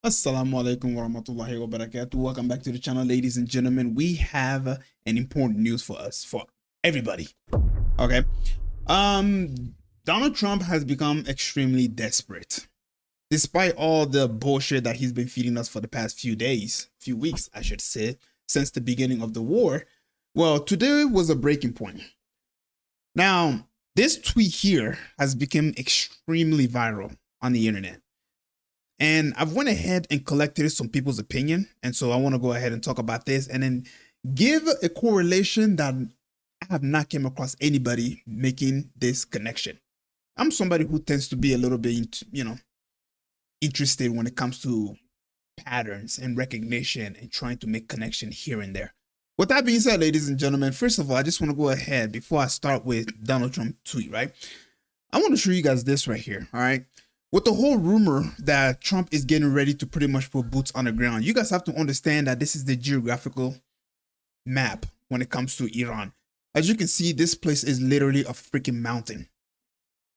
Assalamu alaikum warahmatullahi wabarakatuh. Welcome back to the channel, ladies and gentlemen. We have an important news for us, for everybody. Okay. Donald Trump has become extremely desperate. Despite all the bullshit that he's been feeding us for the past few weeks, I should say, since the beginning of the war. Well, today was a breaking point. Now, this tweet here has become extremely viral on the internet. And I've went ahead and collected some people's opinion. And so I want to go ahead and talk about this and then give a correlation that I have not came across anybody making this connection. I'm somebody who tends to be a little bit, interested when it comes to patterns and recognition and trying to make connection here and there. With that being said, ladies and gentlemen, first of all, I just want to go ahead before I start with Donald Trump tweet, right? I want to show you guys this right here, all right? With the whole rumor that Trump is getting ready to pretty much put boots on the ground, you guys have to understand that this is the geographical map when it comes to Iran. As you can see, this place is literally a freaking mountain.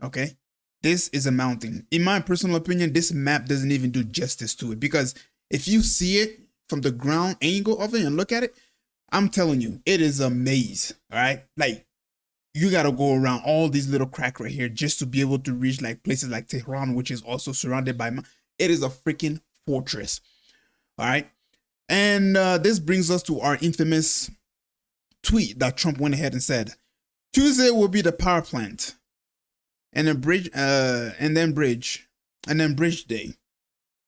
Okay? This is a mountain. In my personal opinion, this map doesn't even do justice to it, because if you see it from the ground angle of it and look at it, I'm telling you, it is a maze. All right? Like, you got to go around all these little cracks right here just to be able to reach like places like Tehran, which is also surrounded by, it is a freaking fortress. All right. And this brings us to our infamous tweet that Trump went ahead and said, Tuesday will be the power plant and then bridge day,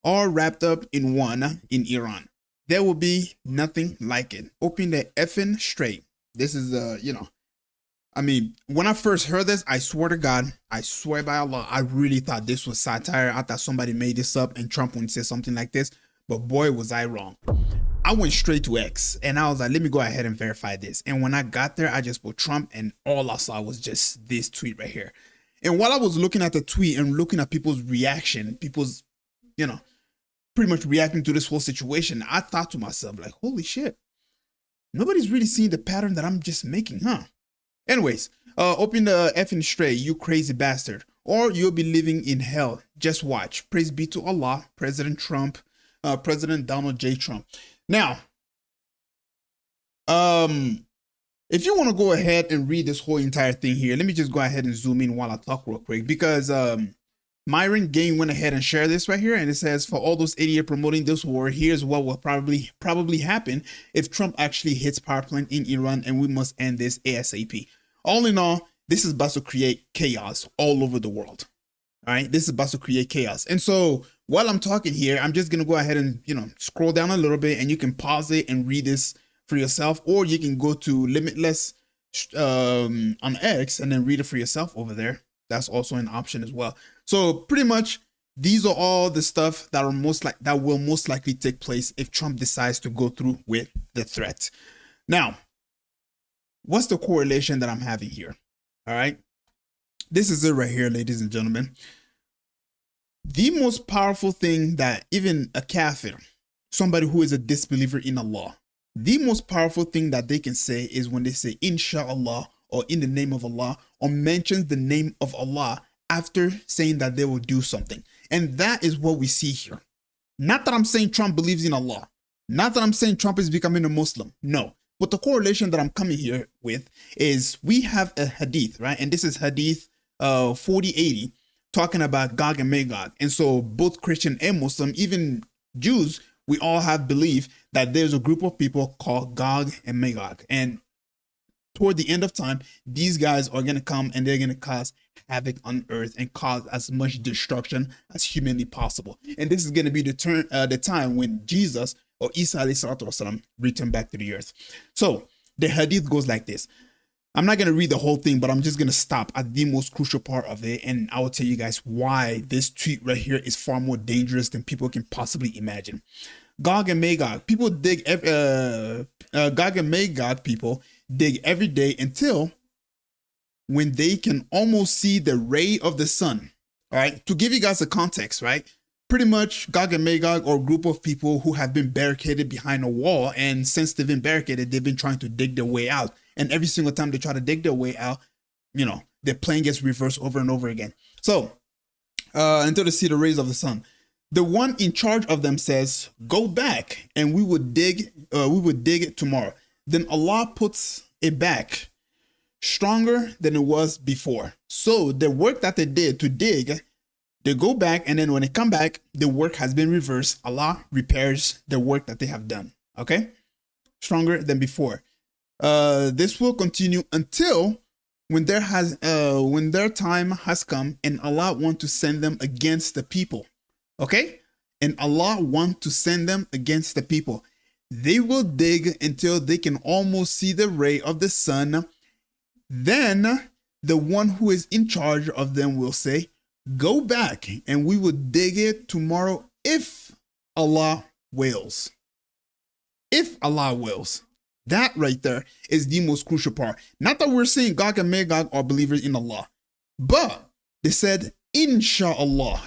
all wrapped up in one in Iran. There will be nothing like it. Open the effing straight. This is, I mean, when I first heard this, I swear to God, I swear by Allah, I really thought this was satire. I thought somebody made this up and Trump wouldn't say something like this. But boy, was I wrong. I went straight to X and I was like, let me go ahead and verify this. And when I got there, I just put Trump and all I saw was just this tweet right here. And while I was looking at the tweet and looking at people's reaction, people's, pretty much reacting to this whole situation, I thought to myself, like, holy shit, nobody's really seeing the pattern that I'm just making, huh? Anyways, open the effing straight, you crazy bastard, or you'll be living in hell. Just watch. Praise be to Allah, President Trump, President Donald J. Trump. Now, if you want to go ahead and read this whole entire thing here, let me just go ahead and zoom in while I talk real quick, because Myron Game went ahead and shared this right here, and it says, for all those idiots promoting this war, here's what will probably happen if Trump actually hits power plant in Iran, and we must end this ASAP. All in all, this is about to create chaos all over the world. All right, this is about to create chaos. And so while I'm talking here, I'm just gonna go ahead and scroll down a little bit, and you can pause it and read this for yourself, or you can go to Limitless on X and then read it for yourself over there. That's also an option as well. So pretty much, these are all the stuff that will most likely take place if Trump decides to go through with the threat. Now, what's the correlation that I'm having here? All right, this is it right here, ladies and gentlemen. The most powerful thing that even a kafir, somebody who is a disbeliever in Allah, the most powerful thing that they can say is when they say inshallah or in the name of Allah, or mentions the name of Allah after saying that they will do something. And that is what we see here. Not that I'm saying Trump believes in Allah. Not that I'm saying Trump is becoming a Muslim. No. But the correlation that I'm coming here with is we have a hadith, right? And this is hadith 4080, talking about Gog and Magog. And so both Christian and Muslim, even Jews, we all have belief that there's a group of people called Gog and Magog. And toward the end of time, these guys are going to come and they're going to cause havoc on earth and cause as much destruction as humanly possible. And this is going to be the time when Jesus or Isa والسلام, return back to the earth. So the hadith goes like this. I'm not going to read the whole thing, but I'm just going to stop at the most crucial part of it. And I will tell you guys why this tweet right here is far more dangerous than people can possibly imagine. Gog and Magog, people dig, Gog and Magog people dig every day until when they can almost see the ray of the sun. All right, to give you guys a context, right? Pretty much Gog and Magog are a group of people who have been barricaded behind a wall, and since they've been barricaded, they've been trying to dig their way out. And every single time they try to dig their way out, their plan gets reversed over and over again. So until they see the rays of the sun. The one in charge of them says, "Go back, and we would dig. We would dig it tomorrow." Then Allah puts it back stronger than it was before. So the work that they did to dig, they go back, and then when they come back, the work has been reversed. Allah repairs the work that they have done. Okay, stronger than before. This will continue until when their time has come, and Allah want to send them against the people. Okay, and Allah want to send them against the people. They will dig until they can almost see the ray of the sun. Then the one who is in charge of them will say, "Go back, and we will dig it tomorrow if Allah wills." If Allah wills. That right there is the most crucial part. Not that we're saying Gog and Magog are believers in Allah, but they said, "Inshallah,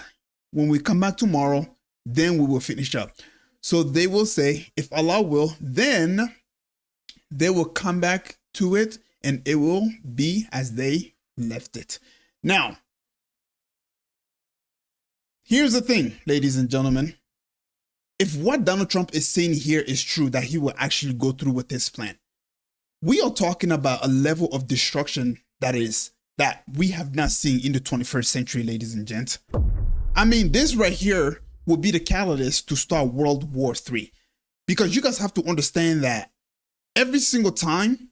when we come back tomorrow, then we will finish up." So they will say, if Allah will, then they will come back to it, and it will be as they left it. Now, here's the thing, ladies and gentlemen. If what Donald Trump is saying here is true, that he will actually go through with this plan, we are talking about a level of destruction that we have not seen in the 21st century, ladies and gents. I mean, this right here will be the catalyst to start World War III. Because you guys have to understand that every single time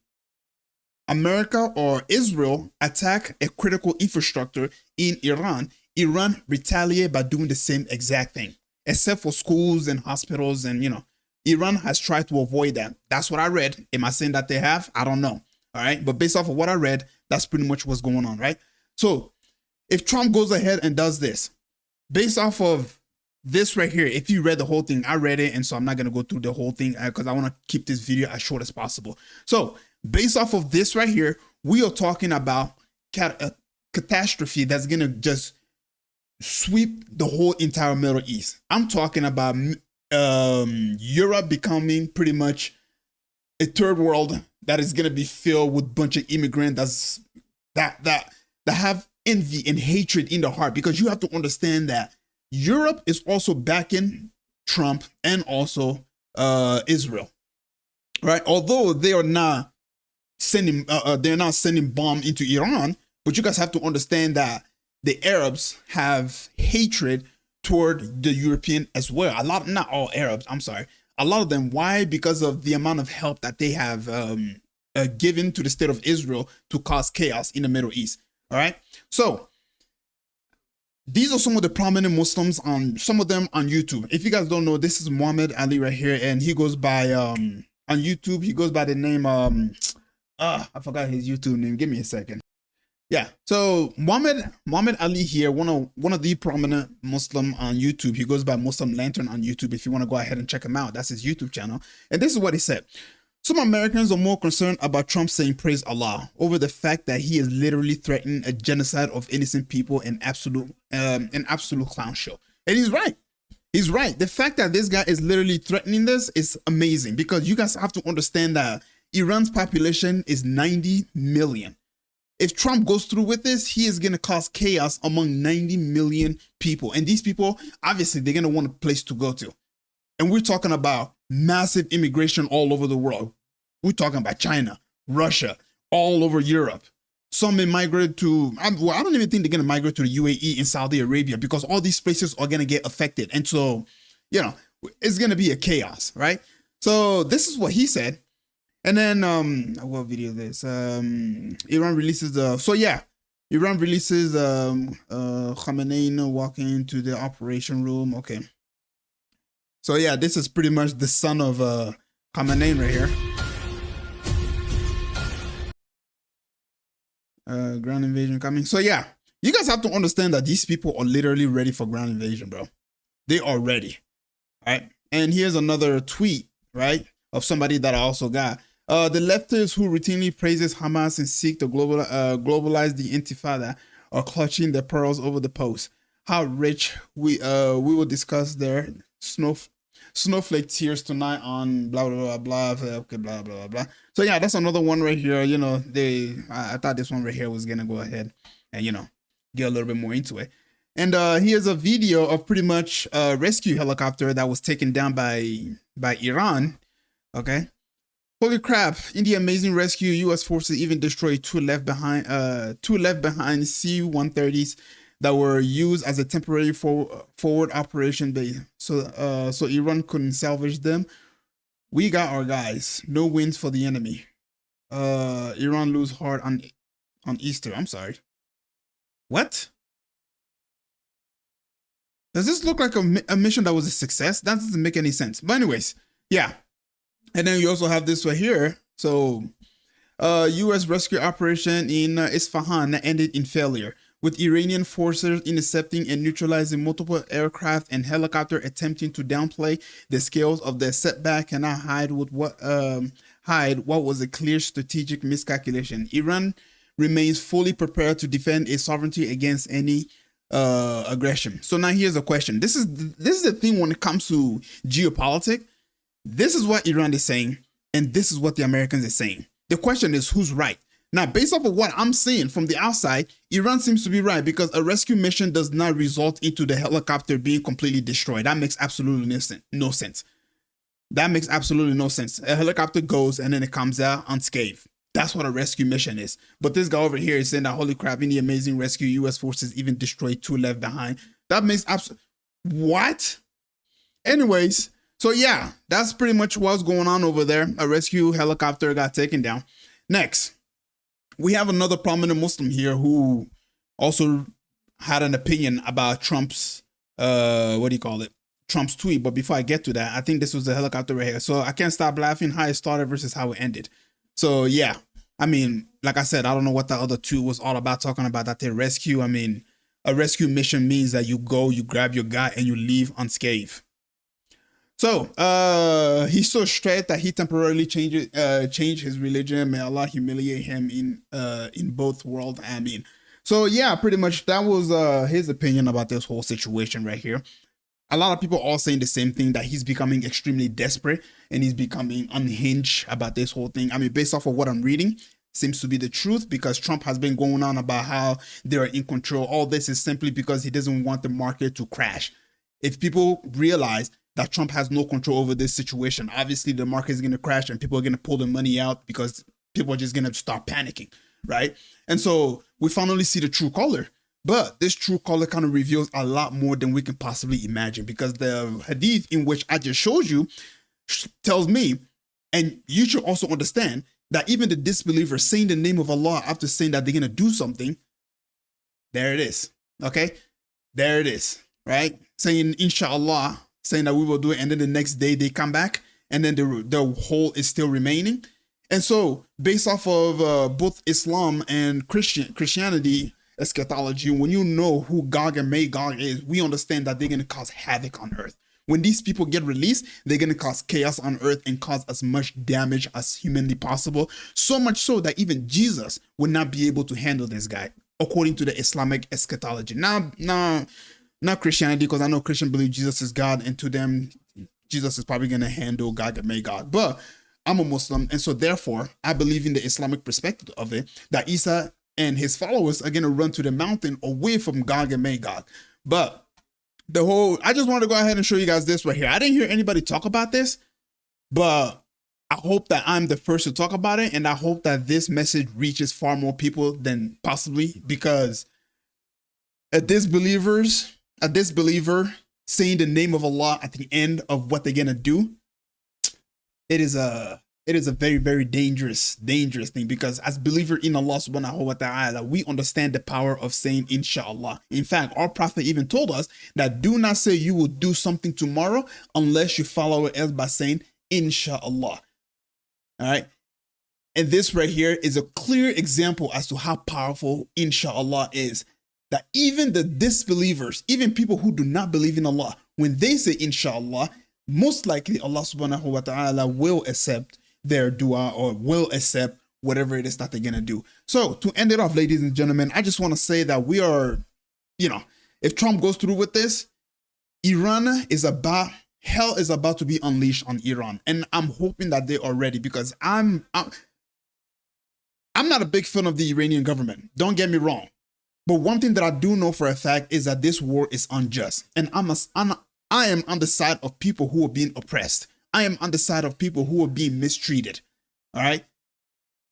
America or Israel attack a critical infrastructure in Iran, Iran retaliate by doing the same exact thing, except for schools and hospitals. And, Iran has tried to avoid that. That's what I read. Am I saying that they have? I don't know. All right. But based off of what I read, that's pretty much what's going on, right? So if Trump goes ahead and does this, based off of this right here, if you read the whole thing, I read it, and so I'm not going to go through the whole thing because I want to keep this video as short as possible. So based off of this right here, we are talking about a catastrophe that's going to just sweep the whole entire Middle East. I'm talking about Europe becoming pretty much a third world that is going to be filled with a bunch of immigrants that have envy and hatred in the heart, because you have to understand that Europe is also backing Trump and also Israel, right? Although they are not sending bomb into Iran, but you guys have to understand that the Arabs have hatred toward the European as well. Not all Arabs, I'm sorry. A lot of them. Why? Because of the amount of help that they have given to the state of Israel to cause chaos in the Middle East. All right. So these are some of the prominent Muslims, some of them on YouTube. If you guys don't know, this is Muhammad Ali right here, and he goes by on YouTube, he goes by the name I forgot his YouTube name. Give me a second. Yeah, so Muhammad Ali here, one of the prominent Muslim on YouTube. He goes by Muslim Lantern on YouTube. If you want to go ahead and check him out, that's his YouTube channel. And this is what he said: some Americans are more concerned about Trump saying praise Allah over the fact that he is literally threatening a genocide of innocent people, an absolute clown show. And he's right. He's right. The fact that this guy is literally threatening this is amazing, because you guys have to understand that Iran's population is 90 million. If Trump goes through with this, he is going to cause chaos among 90 million people. And these people, obviously, they're going to want a place to go to. And we're talking about massive immigration all over the world. We're talking about China, Russia, all over Europe. Some may migrate to, I don't even think they're going to migrate to the UAE and Saudi Arabia, because all these places are going to get affected. And so, it's going to be a chaos, right? So this is what he said. And then, what video is this? Iran releases Khamenei walking into the operation room. Okay. So yeah, this is pretty much the son of Khamenei right here. Ground invasion coming. So yeah, you guys have to understand that these people are literally ready for ground invasion, bro. They are ready. All right. And here's another tweet, right, of somebody that I also got. The leftists who routinely praises Hamas and seek to globalize the Intifada are clutching their pearls over the post. How rich we will discuss their snowflake tears tonight on blah blah blah blah. Okay, blah blah blah. So yeah, that's another one right here. I thought this one right here was gonna go ahead and get a little bit more into it. And here's a video of pretty much a rescue helicopter that was taken down by Iran. Okay. Holy crap! In the amazing rescue, U.S. forces even destroyed two left behind C-130s that were used as a temporary forward operation base. So Iran couldn't salvage them. We got our guys. No wins for the enemy. Iran lose hard on Easter. I'm sorry. What? Does this look like a mission that was a success? That doesn't make any sense. But anyways, yeah. And then you also have this right here. So, U.S. rescue operation in Isfahan ended in failure, with Iranian forces intercepting and neutralizing multiple aircraft and helicopter attempting to downplay the scales of the setback cannot hide what was a clear strategic miscalculation. Iran remains fully prepared to defend its sovereignty against any aggression. So now here's a question. This is the thing when it comes to geopolitics. This is what Iran is saying, and this is what the Americans are saying. The question is who's right. Now, based off of what I'm seeing from the outside, Iran seems to be right because a rescue mission does not result into the helicopter being completely destroyed. That makes absolutely no sense. That makes absolutely no sense. A helicopter goes and then it comes out unscathed. That's what a rescue mission is. But this guy over here is saying that, holy crap, in the amazing rescue, U.S. forces even destroyed two left behind. That makes what? Anyways, so yeah, that's pretty much what's going on over there. A rescue helicopter got taken down. Next, we have another prominent Muslim here who also had an opinion about Trump's, Trump's tweet. But before I get to that, I think this was the helicopter right here. So I can't stop laughing how it started versus how it ended. So yeah, I mean, like I said, I don't know what the other two was all about, talking about that they rescue. I mean, a rescue mission means that you go, you grab your guy, and you leave unscathed. So he's so straight that he temporarily changed his religion. May Allah humiliate him in both worlds. I mean, so yeah, pretty much that was his opinion about this whole situation right here. A lot of people are saying the same thing, that he's becoming extremely desperate and he's becoming unhinged about this whole thing. I mean, based off of what I'm reading, seems to be the truth, because Trump has been going on about how they're in control. All this is simply because he doesn't want the market to crash. If people realize that Trump has no control over this situation, obviously the market is going to crash and people are going to pull the money out because people are just going to start panicking, right? And so we finally see the true color. But this true color kind of reveals a lot more than we can possibly imagine, because the hadith in which I just showed you tells me, and you should also understand, that even the disbelievers saying the name of Allah after saying that they're going to do something, there it is, okay? There it is, right? Saying inshallah, saying that we will do it, and then the next day they come back, and then the hole is still remaining. And so, based off of both Islam and Christianity eschatology, when you know who Gog and Magog is, we understand that they're going to cause havoc on earth. When these people get released, they're going to cause chaos on earth and cause as much damage as humanly possible. So much so that even Jesus would not be able to handle this guy, according to the Islamic eschatology. Not Christianity, because I know Christians believe Jesus is God, and to them, Jesus is probably going to handle Gog and Magog. But I'm a Muslim, and so therefore, I believe in the Islamic perspective of it, that Isa and his followers are going to run to the mountain away from Gog and Magog. But I just wanted to go ahead and show you guys this right here. I didn't hear anybody talk about this, but I hope that I'm the first to talk about it, and I hope that this message reaches far more people than possibly, because a disbeliever saying the name of Allah at the end of what they're gonna do, it is a very, very dangerous thing, because as believer in Allah subhanahu wa ta'ala, we understand the power of saying inshallah. In fact, our prophet even told us that do not say you will do something tomorrow unless you follow it else by saying inshallah. All right. And this right here is a clear example as to how powerful inshallah is. That even the disbelievers, even people who do not believe in Allah, when they say inshallah, most likely Allah subhanahu wa ta'ala will accept their dua, or will accept whatever it is that they're going to do. So to end it off, ladies and gentlemen, I just want to say that we are, if Trump goes through with this, hell is about to be unleashed on Iran. And I'm hoping that they are ready, because I'm not a big fan of the Iranian government. Don't get me wrong. But one thing that I do know for a fact is that this war is unjust. And I am on the side of people who are being oppressed. I am on the side of people who are being mistreated. All right.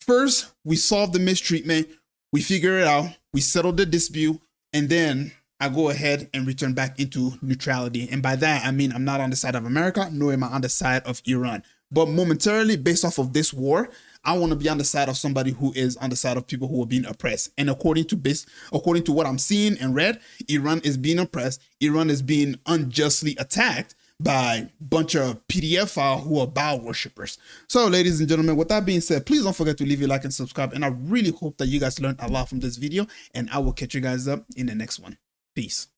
First, we solve the mistreatment. We figure it out. We settle the dispute. And then I go ahead and return back into neutrality. And by that, I mean, I'm not on the side of America, nor am I on the side of Iran. But momentarily, based off of this war, I want to be on the side of somebody who is on the side of people who are being oppressed. And according to what I'm seeing and read, Iran is being oppressed. Iran is being unjustly attacked by a bunch of PDF files who are Baal worshippers. So, ladies and gentlemen, with that being said, please don't forget to leave a like and subscribe. And I really hope that you guys learned a lot from this video. And I will catch you guys up in the next one. Peace.